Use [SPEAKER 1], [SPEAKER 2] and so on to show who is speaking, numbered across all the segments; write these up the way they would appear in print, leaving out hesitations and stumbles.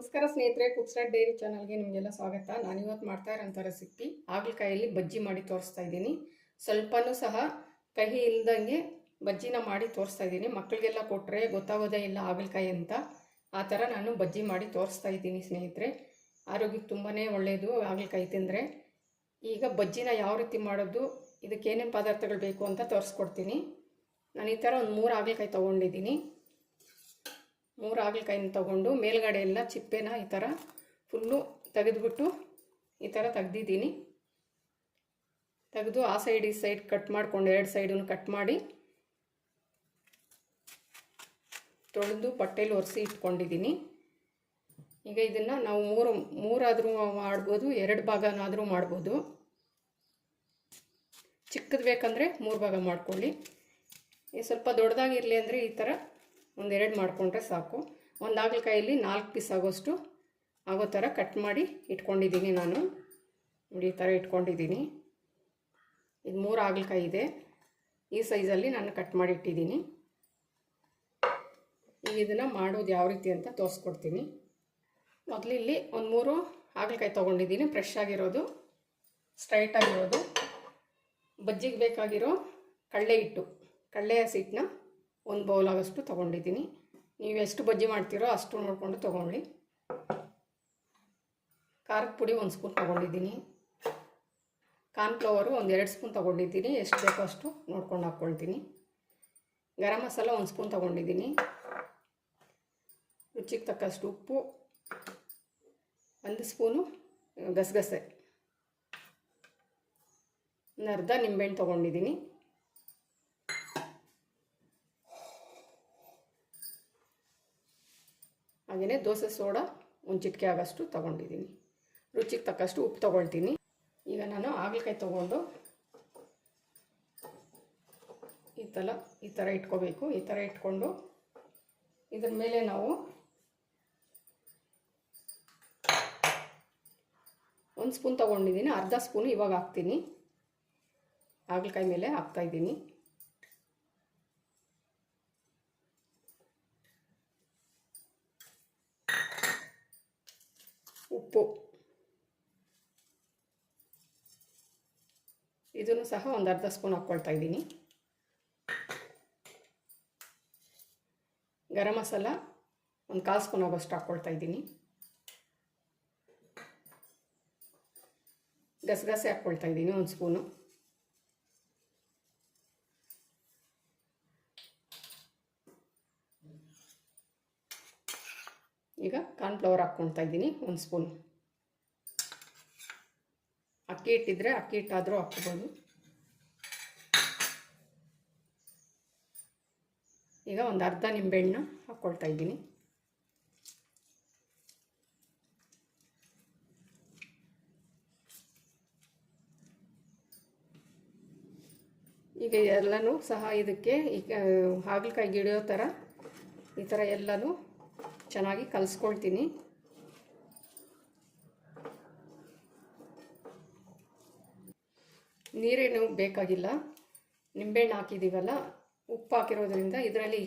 [SPEAKER 1] ನಮಸ್ಕಾರ ಸ್ನೇಹಿತರೆ, ಕುಕ್ಸ್ಟಾರ್ ಡೈರಿ ಚಾನಲ್ಗೆ ನಿಮಗೆಲ್ಲ ಸ್ವಾಗತ. ನಾನು ಇವತ್ತು ಮಾಡ್ತಾ ಇರೋಂಥ ರೆಸಿಪಿ ಹಾಗಲಕಾಯಲ್ಲಿ ಬಜ್ಜಿ ಮಾಡಿ ತೋರಿಸ್ತಾ ಇದ್ದೀನಿ. ಸ್ವಲ್ಪನೂ ಸಹ ಕಹಿ ಇಲ್ದಂಗೆ ಬಜ್ಜಿನ ಮಾಡಿ ತೋರಿಸ್ತಾ ಇದ್ದೀನಿ. ಮಕ್ಕಳಿಗೆಲ್ಲ ಕೊಟ್ಟರೆ ಗೊತ್ತಾಗೋದೇ ಇಲ್ಲ ಹಾಗಲಕಾಯಿ ಅಂತ. ಆ ಥರ ನಾನು ಬಜ್ಜಿ ಮಾಡಿ ತೋರಿಸ್ತಾ ಇದ್ದೀನಿ ಸ್ನೇಹಿತರೆ. ಆರೋಗ್ಯಕ್ಕೆ ತುಂಬಾ ಒಳ್ಳೆಯದು ಹಾಗಲಕಾಯಿ ತಿಂದರೆ. ಈಗ ಬಜ್ಜಿನ ಯಾವ ರೀತಿ ಮಾಡೋದು, ಇದಕ್ಕೆ ಏನೇನು ಪದಾರ್ಥಗಳು ಬೇಕು ಅಂತ ತೋರಿಸ್ಕೊಡ್ತೀನಿ. ನಾನು ಈ ಥರ ಒಂದು 3 ಹಾಗಲಕಾಯಿ ತೊಗೊಂಡಿದ್ದೀನಿ. 3 ಹಾಗಲಕಾಯಿನ ತೊಗೊಂಡು ಮೇಲ್ಗಡೆ ಎಲ್ಲ ಚಿಪ್ಪೆನ ಈ ಥರ ಫುಲ್ಲು ತೆಗೆದುಬಿಟ್ಟು ಈ ಥರ ತೆಗ್ದಿದ್ದೀನಿ. ತೆಗೆದು ಆ ಸೈಡ್ ಈ ಸೈಡ್ ಕಟ್ ಮಾಡಿಕೊಂಡು 2 ಸೈಡನ್ನು ಕಟ್ ಮಾಡಿ ತೊಳೆದು ಬಟ್ಟೆಲಿ ಒರೆಸಿ ಇಟ್ಕೊಂಡಿದ್ದೀನಿ. ಈಗ ಇದನ್ನು ನಾವು ಮೂರಾದರೂ ಮಾಡ್ಬೋದು, 2 ಭಾಗನಾದರೂ ಮಾಡ್ಬೋದು. ಚಿಕ್ಕದು ಬೇಕಂದರೆ 3 ಭಾಗ ಮಾಡ್ಕೊಳ್ಳಿ. ಸ್ವಲ್ಪ ದೊಡ್ಡದಾಗಿರಲಿ ಅಂದರೆ ಈ ಥರ 1-2 ಮಾಡಿಕೊಂಡ್ರೆ ಸಾಕು. ಒಂದು ಹಾಗಲಕಾಯಲ್ಲಿ 4 ಪೀಸ್ ಆಗೋಷ್ಟು ಆಗೋ ಥರ ಕಟ್ ಮಾಡಿ ಇಟ್ಕೊಂಡಿದ್ದೀನಿ ನಾನು. ನೋಡಿ, ಈ ಥರ ಇಟ್ಕೊಂಡಿದ್ದೀನಿ. ಇದು 3 ಹಾಗಲಕಾಯಿ ಇದೆ. ಈ ಸೈಜಲ್ಲಿ ನಾನು ಕಟ್ ಮಾಡಿ ಇಟ್ಟಿದ್ದೀನಿ. ಈಗ ಇದನ್ನು ಮಾಡೋದು ಯಾವ ರೀತಿ ಅಂತ ತೋರಿಸ್ಕೊಡ್ತೀನಿ. ಮೊದಲು ಇಲ್ಲಿ ಒಂದು 3 ಹಾಗಲಕಾಯಿ ತೊಗೊಂಡಿದ್ದೀನಿ, ಫ್ರೆಶ್ ಆಗಿರೋದು, ಸ್ಟ್ರೈಟ್ ಆಗಿರೋದು. ಬಜ್ಜಿಗೆ ಬೇಕಾಗಿರೋ ಕಡಲೆ ಹಸಿಟ್ಟನ್ನ 1 ಬೌಲ್ ಆಗೋಷ್ಟು ತೊಗೊಂಡಿದ್ದೀನಿ. ನೀವು ಎಷ್ಟು ಬಜ್ಜಿ ಮಾಡ್ತೀರೋ ಅಷ್ಟು ನೋಡಿಕೊಂಡು ತೊಗೊಳ್ಳಿ. ಖಾರದ ಪುಡಿ 1 ಸ್ಪೂನ್ ತೊಗೊಂಡಿದ್ದೀನಿ. ಕಾರ್ನ್ಫ್ಲವರು 1-2 ಸ್ಪೂನ್ ತೊಗೊಂಡಿದ್ದೀನಿ. ಎಷ್ಟು ಬೇಕೋ ಅಷ್ಟು ನೋಡ್ಕೊಂಡು ಹಾಕ್ಕೊಳ್ತೀನಿ. ಗರಂ ಮಸಾಲ 1 ಸ್ಪೂನ್ ತೊಗೊಂಡಿದ್ದೀನಿ. ರುಚಿಗೆ ತಕ್ಕಷ್ಟು ಉಪ್ಪು, 1 ಸ್ಪೂನು ಗಸಗಸೆ, 1 ಅರ್ಧ ನಿಂಬೆಹಣ್ಣು ತೊಗೊಂಡಿದ್ದೀನಿ. ಹಾಗೆಯೇ ದೋಸೆ ಸೋಡಾ 1 ಚಿಟಿಕೆ ಆಗೋಷ್ಟು ತೊಗೊಂಡಿದ್ದೀನಿ. ರುಚಿಗೆ ತಕ್ಕಷ್ಟು ಉಪ್ಪು ತೊಗೊಳ್ತೀನಿ. ಈಗ ನಾನು ಹಾಗಲಕಾಯಿ ತೊಗೊಂಡು ಈ ಥರ ಇಟ್ಕೋಬೇಕು. ಈ ಥರ ಇಟ್ಕೊಂಡು ಇದ್ರ ಮೇಲೆ ನಾವು 1 ಸ್ಪೂನ್ ತೊಗೊಂಡಿದ್ದೀನಿ. ಅರ್ಧ ಸ್ಪೂನು ಇವಾಗ ಹಾಕ್ತೀನಿ. ಹಾಗಲಕಾಯಿ ಮೇಲೆ ಹಾಕ್ತಾಯಿದ್ದೀನಿ. ಉಪ್ಪು ಇದನ್ನು ಸಹ 1 ಅರ್ಧ ಸ್ಪೂನ್ ಹಾಕ್ಕೊಳ್ತಾ ಇದ್ದೀನಿ. ಗರಂ ಮಸಾಲ 1/4 ಸ್ಪೂನ್ ಆಗೋಷ್ಟು ಹಾಕ್ಕೊಳ್ತಾ ಇದ್ದೀನಿ. ಗಸಗಸೆ ಹಾಕ್ಕೊಳ್ತಾ ಇದ್ದೀನಿ 1 ಸ್ಪೂನು. ಈಗ ಕಾರ್ನ್ಫ್ಲವರ್ ಹಾಕ್ಕೊಳ್ತಾ ಇದ್ದೀನಿ 1 ಸ್ಪೂನ್. ಅಕ್ಕಿ ಹಿಟ್ಟಿದ್ರೆ ಅಕ್ಕಿ ಹಿಟ್ಟಾದರೂ ಹಾಕ್ಕೋಬೋದು. ಈಗ 1 ಅರ್ಧ ನಿಂಬೆಹಣ್ಣು ಹಾಕ್ಕೊಳ್ತಾ ಇದ್ದೀನಿ. ಈಗ ಎಲ್ಲನೂ ಸಹ ಇದಕ್ಕೆ ಈಗ ಹಾಗಲಕಾಯಿಗೆ ಹಿಡಿಯೋ ಥರ ಈ ಥರ ಎಲ್ಲನೂ ಚೆನ್ನಾಗಿ ಕಲಿಸ್ಕೊಳ್ತೀನಿ. ನೀರೇನು ಬೇಕಾಗಿಲ್ಲ, ನಿಂಬೆಹಣ್ಣು ಹಾಕಿದ್ದೀವಲ್ಲ, ಉಪ್ಪು ಹಾಕಿರೋದ್ರಿಂದ ಇದರಲ್ಲಿ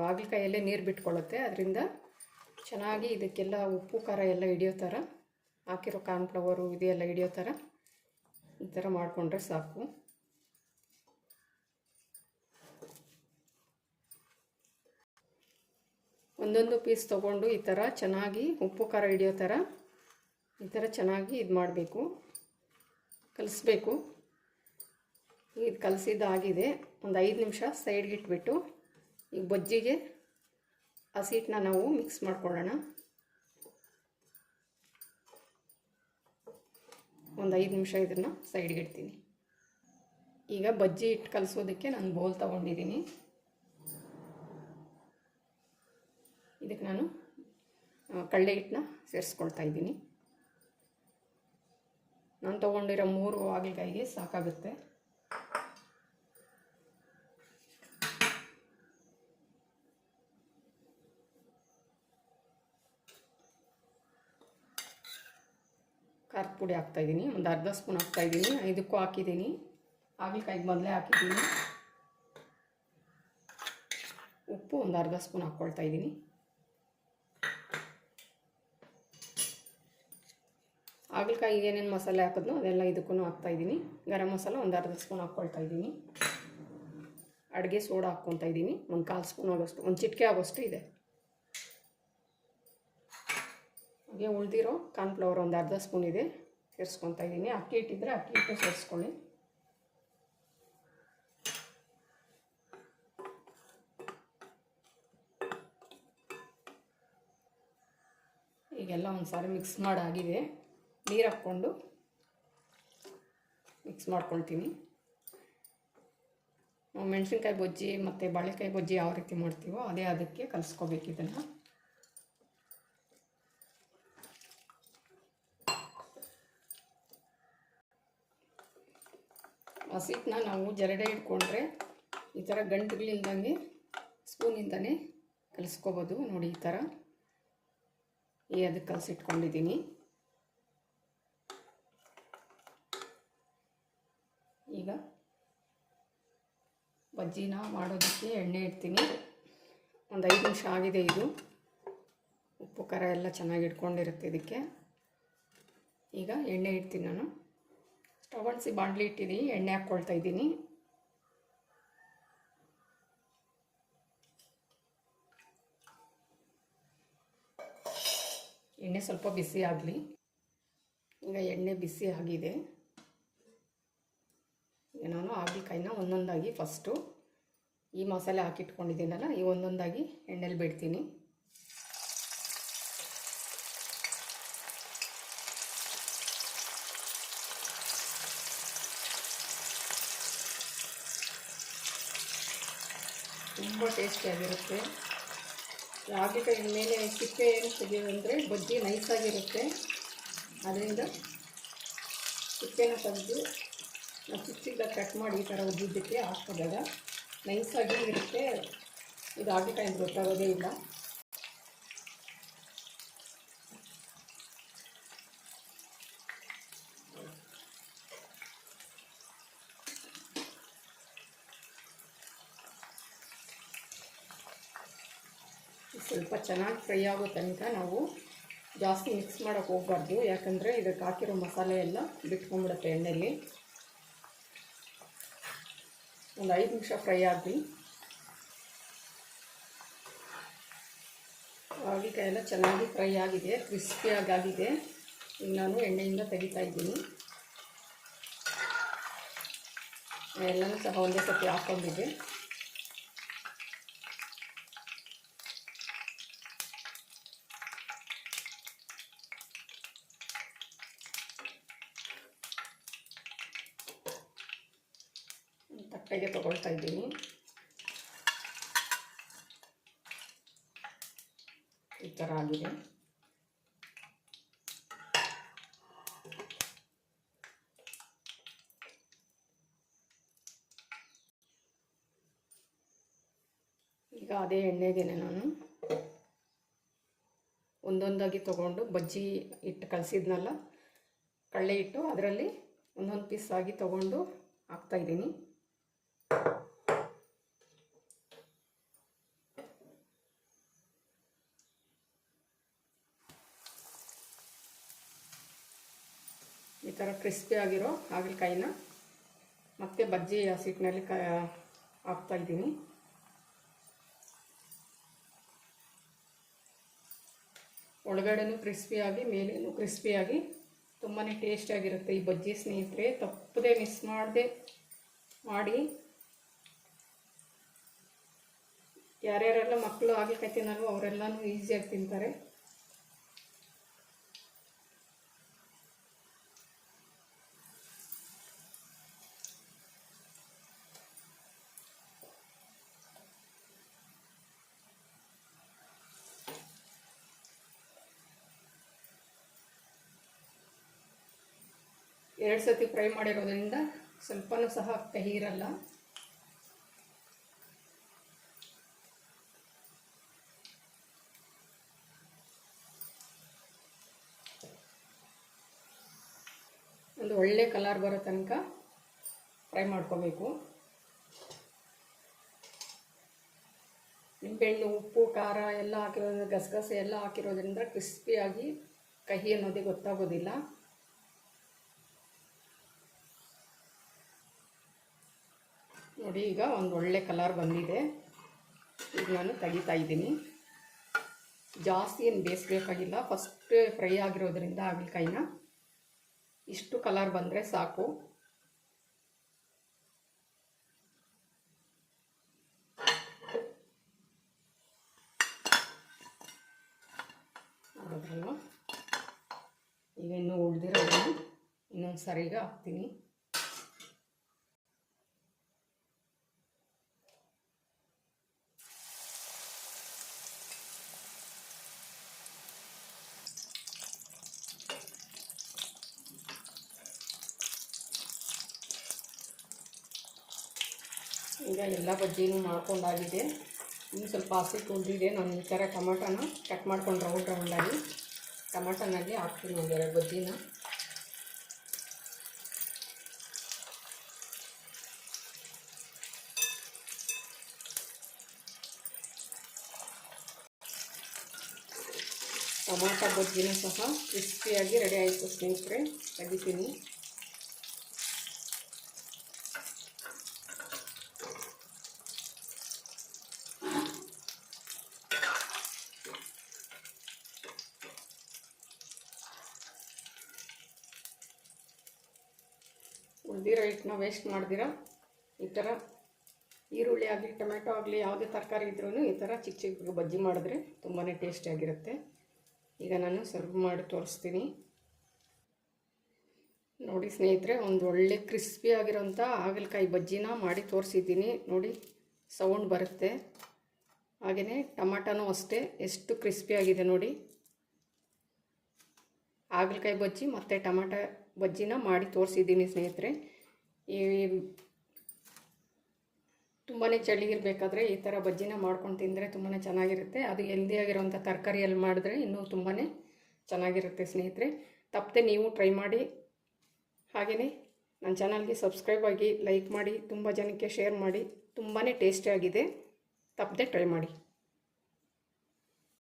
[SPEAKER 1] ಹಾಗಲಕಾಯಲ್ಲೇ ನೀರು ಬಿಟ್ಕೊಳ್ಳುತ್ತೆ. ಅದರಿಂದ ಚೆನ್ನಾಗಿ ಇದಕ್ಕೆಲ್ಲ ಉಪ್ಪು ಖಾರ ಎಲ್ಲ ಹಿಡಿಯೋ ಥರ, ಹಾಕಿರೋ ಕಾರ್ನ್ಫ್ಲವರು ಇದೆಲ್ಲ ಹಿಡಿಯೋ ಥರ ಈ ಥರ ಮಾಡಿಕೊಂಡ್ರೆ ಸಾಕು. ಒಂದೊಂದು ಪೀಸ್ ತೊಗೊಂಡು ಈ ಥರ ಚೆನ್ನಾಗಿ ಉಪ್ಪು ಖಾರ ಹಿಡಿಯೋ ಥರ ಈ ಥರ ಚೆನ್ನಾಗಿ ಇದು ಮಾಡಬೇಕು, ಕಲಿಸ್ಬೇಕು. ಇದು ಕಲಸಿದ್ದಾಗಿದೆ. ಒಂದು 5 ನಿಮಿಷ ಸೈಡ್ಗೆ ಇಟ್ಬಿಟ್ಟು ಈಗ ಬಜ್ಜಿಗೆ ಹಸಿಟ್ಟನ್ನ ನಾವು ಮಿಕ್ಸ್ ಮಾಡ್ಕೊಳ್ಳೋಣ. ಒಂದು 5 ನಿಮಿಷ ಇದನ್ನು ಸೈಡ್ಗೆ ಇಡ್ತೀನಿ. ಈಗ ಬಜ್ಜಿ ಹಿಟ್ಟು ಕಲಿಸೋದಕ್ಕೆ ನಾನು ಬೌಲ್ ತೊಗೊಂಡಿದ್ದೀನಿ. ಇದಕ್ಕೆ ನಾನು ಕಡಲೆ ಹಿಟ್ಟನ್ನ ಸೇರಿಸ್ಕೊಳ್ತಾ ಇದ್ದೀನಿ. ನಾನು ತೊಗೊಂಡಿರೋ 3 ಹಾಗಲಕಾಯಿಗೆ ಸಾಕಾಗುತ್ತೆ. ಖಾರದ ಪುಡಿ ಹಾಕ್ತಾಯಿದ್ದೀನಿ. ಒಂದು ಅರ್ಧ ಸ್ಪೂನ್ ಹಾಕ್ತಾಯಿದ್ದೀನಿ. ಇದಕ್ಕೂ ಹಾಕಿದ್ದೀನಿ. ಹಾಗಲಕಾಯಿಗೆ ಮೊದಲೇ ಹಾಕಿದ್ದೀನಿ. ಉಪ್ಪು ಒಂದು ಅರ್ಧ ಸ್ಪೂನ್ ಹಾಕ್ಕೊಳ್ತಾ ಇದ್ದೀನಿ. ಹಾಗಲಕಾಯಿಗೆ ಏನೇನು ಮಸಾಲೆ ಹಾಕಿದ್ನೋ ಅದೆಲ್ಲ ಇದಕ್ಕೂ ಹಾಕ್ತಾಯಿದ್ದೀನಿ. ಗರಂ ಮಸಾಲ ಒಂದು ಅರ್ಧ ಸ್ಪೂನ್ ಹಾಕ್ಕೊಳ್ತಾ ಇದ್ದೀನಿ. ಅಡುಗೆ ಸೋಡಾ ಹಾಕ್ಕೊತಾ ಇದ್ದೀನಿ, ಒಂದು 1/4 ಸ್ಪೂನ್ ಆಗೋಷ್ಟು, ಒಂದು ಚಿಟಿಕೆ ಆಗೋಷ್ಟು ಇದೆ. ಹಾಗೆ ಉಳಿದಿರೋ ಕಾರ್ನ್ಫ್ಲವರ್ ಒಂದು ಅರ್ಧ ಸ್ಪೂನ್ ಇದೆ, ಸೇರಿಸ್ಕೊತಾ ಇದ್ದೀನಿ. ಅಕ್ಕಿ ಹಿಟ್ಟಿದ್ರೆ ಅಕ್ಕಿ ಹಿಟ್ಟು ಸೇರಿಸ್ಕೊಳ್ಳಿ. ಈಗೆಲ್ಲ ಒಂದು ಸಾರಿ ಮಿಕ್ಸ್ ಮಾಡಾಗಿದೆ. ನೀರು ಹಾಕ್ಕೊಂಡು ಮಿಕ್ಸ್ ಮಾಡ್ಕೊಳ್ತೀನಿ. ನಾವು ಮೆಣಸಿನ್ಕಾಯಿ ಬಜ್ಜಿ ಮತ್ತು ಬಾಳೆಕಾಯಿ ಬಜ್ಜಿ ಯಾವ ರೀತಿ ಮಾಡ್ತೀವೋ ಅದೇ ಅದಕ್ಕೆ ಕಲಿಸ್ಕೋಬೇಕು ಇದನ್ನು. ಹಸಿಟ್ಟನ್ನ ನಾವು ಜರಡೆ ಇಟ್ಕೊಂಡ್ರೆ ಈ ಥರ ಗಂಟುಗಳಿಲ್ದಂಗೆ ಸ್ಪೂನಿಂದನೇ ಕಲಿಸ್ಕೋಬೋದು. ನೋಡಿ ಈ ಥರ ಅದಕ್ಕೆ ಕಲಸಿಟ್ಕೊಂಡಿದ್ದೀನಿ. ಈಗ ಬಜ್ಜಿನ ಮಾಡೋದಕ್ಕೆ ಎಣ್ಣೆ ಇಡ್ತೀನಿ. ಒಂದು 5 ನಿಮಿಷ ಆಗಿದೆ. ಇದು ಉಪ್ಪು ಖಾರ ಎಲ್ಲ ಚೆನ್ನಾಗಿ ಇಟ್ಕೊಂಡಿರುತ್ತೆ ಇದಕ್ಕೆ. ಈಗ ಎಣ್ಣೆ ಇಡ್ತೀನಿ ನಾನು. ಸ್ಟವ್ ಅಂಟಿಸಿ ಬಾಣಲಿ ಇಟ್ಟಿದ್ದೀನಿ, ಎಣ್ಣೆ ಹಾಕ್ಕೊಳ್ತಾ ಇದ್ದೀನಿ. ಎಣ್ಣೆ ಸ್ವಲ್ಪ ಬಿಸಿ ಆಗಲಿ. ಈಗ ಎಣ್ಣೆ ಬಿಸಿ ಆಗಿದೆ. ಈಗ ನಾನು ಹಾಗಲಕಾಯಿನ ಒಂದೊಂದಾಗಿ ಫಸ್ಟು ಈ ಮಸಾಲೆ ಹಾಕಿಟ್ಕೊಂಡಿದ್ದೀನಲ್ಲ, ಈ ಒಂದೊಂದಾಗಿ ಎಣ್ಣೆಲಿ ಬಿಡ್ತೀನಿ. ತುಂಬ ಟೇಸ್ಟಿಯಾಗಿರುತ್ತೆ. ಹಾಗಲಕಾಯಿ ಮೇಲೆ ಸಿಪ್ಪೆ ಏನು ತೆಗೆಯೋದಂದರೆ ಬಜ್ಜಿ ನೈಸಾಗಿರುತ್ತೆ. ಅದರಿಂದ ಸಿಪ್ಪೆನ ತೆಗೆದು ನಾವು ಚಿಕ್ಕದಾಗಿ ಕಟ್ ಮಾಡಿ ಈ ಥರ ಉದ್ದಿದ್ದಕ್ಕೆ ಹಾಕಿದಾಗ ನೈಸಾಗಿ ಇರುತ್ತೆ. ಇದು ಹಾಗಲಕಾಯಿ ಅಂತ ಗೊತ್ತಾಗೋದೇ ಇಲ್ಲ. ಸ್ವಲ್ಪ ಚೆನ್ನಾಗಿ ಫ್ರೈ ಆಗೋ ತನಕ ನಾವು ಜಾಸ್ತಿ ಮಿಕ್ಸ್ ಮಾಡೋಕ್ಕೆ ಹೋಗಬಾರ್ದು, ಯಾಕಂದರೆ ಇದಕ್ಕೆ ಹಾಕಿರೋ ಮಸಾಲೆ ಎಲ್ಲ ಬಿಟ್ಕೊಂಡ್ಬಿಡುತ್ತೆ ಎಣ್ಣೆಯಲ್ಲಿ. ಒಂದು 5 ನಿಮಿಷ ಫ್ರೈ ಆಗಲಿ. ಹಾಗಲಕಾಯಿ ಎಲ್ಲ ಚೆನ್ನಾಗಿ ಫ್ರೈ ಆಗಿದೆ, ಕ್ರಿಸ್ಪಿಯಾಗಿದೆ. ಈಗ ನಾನು ಎಣ್ಣೆಯಿಂದ ತೆಗಿತಾ ಇದ್ದೀನಿ. ಎಲ್ಲನೂ ಸಹ ಒಂದೇ ಸತಿ ಹಾಕ್ಕೊಂಡಿದ್ದೆ. ತಟ್ಟೆಗೆ ತಗೊಳ್ತಾ ಇದ್ದೀನಿ. ಈ ಥರ ಆಗಿದೆ. ಈಗ ಅದೇ ಎಣ್ಣೆಗೆ ನಾನು ಒಂದೊಂದಾಗಿ ತಗೊಂಡು ಬಜ್ಜಿ ಹಿಟ್ಟು ಕಲಸಿದ್ನಲ್ಲ, ಕಡಲೆ ಹಿಟ್ಟು, ಅದರಲ್ಲಿ ಒಂದೊಂದು ಪೀಸ್ ಆಗಿ ತಗೊಂಡು ಹಾಕ್ತಾಯಿದ್ದೀನಿ. ಈ ಥರ ಕ್ರಿಸ್ಪಿ ಆಗಿರೋ ಹಾಗಲಕಾಯಿನ ಮತ್ತೆ ಬಜ್ಜಿ ಹಸಿಟ್ಟಿನಲ್ಲಿ ಹಾಕ್ತಾಯಿದ್ದೀನಿ. ಒಳಗಡೆನೂ ಕ್ರಿಸ್ಪಿಯಾಗಿ ಮೇಲೇನೂ ಕ್ರಿಸ್ಪಿಯಾಗಿ ತುಂಬಾ ಟೇಸ್ಟಿಯಾಗಿರುತ್ತೆ ಈ ಬಜ್ಜಿ. ಸ್ನೇಹಿತರೆ, ತಪ್ಪದೆ ಮಿಸ್ ಮಾಡದೆ ಮಾಡಿ. ಯಾರ್ಯಾರೆಲ್ಲ ಮಕ್ಕಳು ಹಾಗಲಕಾಯಿ ತಿನ್ನಲ್ವೋ ಅವರೆಲ್ಲನೂ ಈಸಿಯಾಗಿ ತಿಂತಾರೆ. ಎರಡು ಸತಿ ಫ್ರೈ ಮಾಡಿರೋದ್ರಿಂದ ಸ್ವಲ್ಪನೂ ಸಹ ಕಹಿ ಇರಲ್ಲ. ಒಂದು ಒಳ್ಳೆ ಕಲರ್ ಬರೋ ತನಕ ಫ್ರೈ ಮಾಡ್ಕೋಬೇಕು. ನಿಂಬೆಹಣ್ಣು, ಉಪ್ಪು, ಖಾರ ಎಲ್ಲ ಹಾಕಿರೋದ್ರಿಂದ, ಗಸಗಸೆ ಎಲ್ಲ ಹಾಕಿರೋದ್ರಿಂದ ಕ್ರಿಸ್ಪಿಯಾಗಿ ಕಹಿ ಅನ್ನೋದೇ ಗೊತ್ತಾಗೋದಿಲ್ಲ. ನೋಡಿ ಈಗ ಒಂದು ಒಳ್ಳೆ ಕಲರ್ ಬಂದಿದೆ. ಈಗ ನಾನು ತೆಗಿತಾ ಇದ್ದೀನಿ. ಜಾಸ್ತಿ ಏನು ಬೇಯಿಸಬೇಕಾಗಿಲ್ಲ, ಫಸ್ಟ್ ಫ್ರೈ ಆಗಿರೋದ್ರಿಂದ ಹಾಗಲಕಾಯಿನ ಇಷ್ಟು ಕಲರ್ ಬಂದರೆ ಸಾಕು. ನೋಡಿದ್ರಲ್ವ, ಈಗ ಇನ್ನೂ ಉಳಿದಿರೋದನ್ನು ಇನ್ನೊಂದು ಸರಿಗೆ ಹಾಕ್ತೀನಿ. ಈಗ ಎಲ್ಲ ಬಜ್ಜಿನೂ ಮಾಡ್ಕೊಂಡಾಗಿದೆ. ಇನ್ನು ಸ್ವಲ್ಪ ಹಸಿ ಉಳಿದಿದೆ. ನಾನು ಈ ಥರ ಟೊಮಾಟೋನ ಕಟ್ ಮಾಡ್ಕೊಂಡು ರೌಂಡಾಗಿ ಟೊಮಾಟೋನಾಗಿ ಹಾಕ್ತೀನಿ ಒಂದೆರಡು ಬಜ್ಜಿನ. ಟೊಮಾಟೊ ಬಜ್ಜಿನೂ ಸಹ ಕ್ರಿಸ್ಪಿಯಾಗಿ ರೆಡಿ ಆಯಿತು ಸ್ನೇಹಿತರೆ. ತೆಗಿತೀನಿ. ಉಳಿದಿರೋ ಹಿಟ್ಟನ್ನ ವೇಸ್ಟ್ ಮಾಡ್ದಿರ ಈ ಥರ ಈರುಳ್ಳಿ ಆಗಲಿ ಟೊಮೆಟೊ ಆಗಲಿ ಯಾವುದೇ ತರಕಾರಿ ಇದ್ರೂ ಈ ಥರ ಚಿಕ್ಕ ಚಿಕ್ಕ ಬಜ್ಜಿ ಮಾಡಿದ್ರೆ ತುಂಬಾ ಟೇಸ್ಟಿಯಾಗಿರುತ್ತೆ. ಈಗ ನಾನು ಸರ್ವ್ ಮಾಡಿ ತೋರಿಸ್ತೀನಿ. ನೋಡಿ ಸ್ನೇಹಿತರೆ, ಒಂದು ಒಳ್ಳೆ ಕ್ರಿಸ್ಪಿ ಆಗಿರೋಂಥ ಹಾಗಲಕಾಯಿ ಬಜ್ಜಿನ ಮಾಡಿ ತೋರಿಸಿದ್ದೀನಿ. ನೋಡಿ ಸೌಂಡ್ ಬರುತ್ತೆ. ಹಾಗೆಯೇ ಟೊಮಾಟೊನೂ ಅಷ್ಟೇ ಎಷ್ಟು ಕ್ರಿಸ್ಪಿಯಾಗಿದೆ ನೋಡಿ. ಹಾಗಲಕಾಯಿ ಬಜ್ಜಿ ಮತ್ತು ಟೊಮಾಟೊ ಬಜ್ಜಿನ ಮಾಡಿ ತೋರಿಸಿದ್ದೀನಿ ಸ್ನೇಹಿತರೆ. ಈ ತುಂಬಾ ಚಳಿ ಇರಬೇಕಾದ್ರೆ ಈ ಥರ ಬಜ್ಜಿನ ಮಾಡ್ಕೊಂಡು ತಿಂದರೆ ತುಂಬಾ ಚೆನ್ನಾಗಿರುತ್ತೆ. ಅದು ಹೆಲ್ದಿಯಾಗಿರೋಂಥ ತರಕಾರಿಯಲ್ಲಿ ಮಾಡಿದ್ರೆ ಇನ್ನೂ ತುಂಬಾ ಚೆನ್ನಾಗಿರುತ್ತೆ ಸ್ನೇಹಿತರೆ. ತಪ್ಪದೆ ನೀವು ಟ್ರೈ ಮಾಡಿ. ಹಾಗೆಯೇ ನನ್ನ ಚಾನಲ್ಗೆ ಸಬ್ಸ್ಕ್ರೈಬ್ ಆಗಿ, ಲೈಕ್ ಮಾಡಿ, ತುಂಬ ಜನಕ್ಕೆ ಶೇರ್ ಮಾಡಿ. ತುಂಬಾ ಟೇಸ್ಟಿಯಾಗಿದೆ. ತಪ್ಪದೆ ಟ್ರೈ ಮಾಡಿ.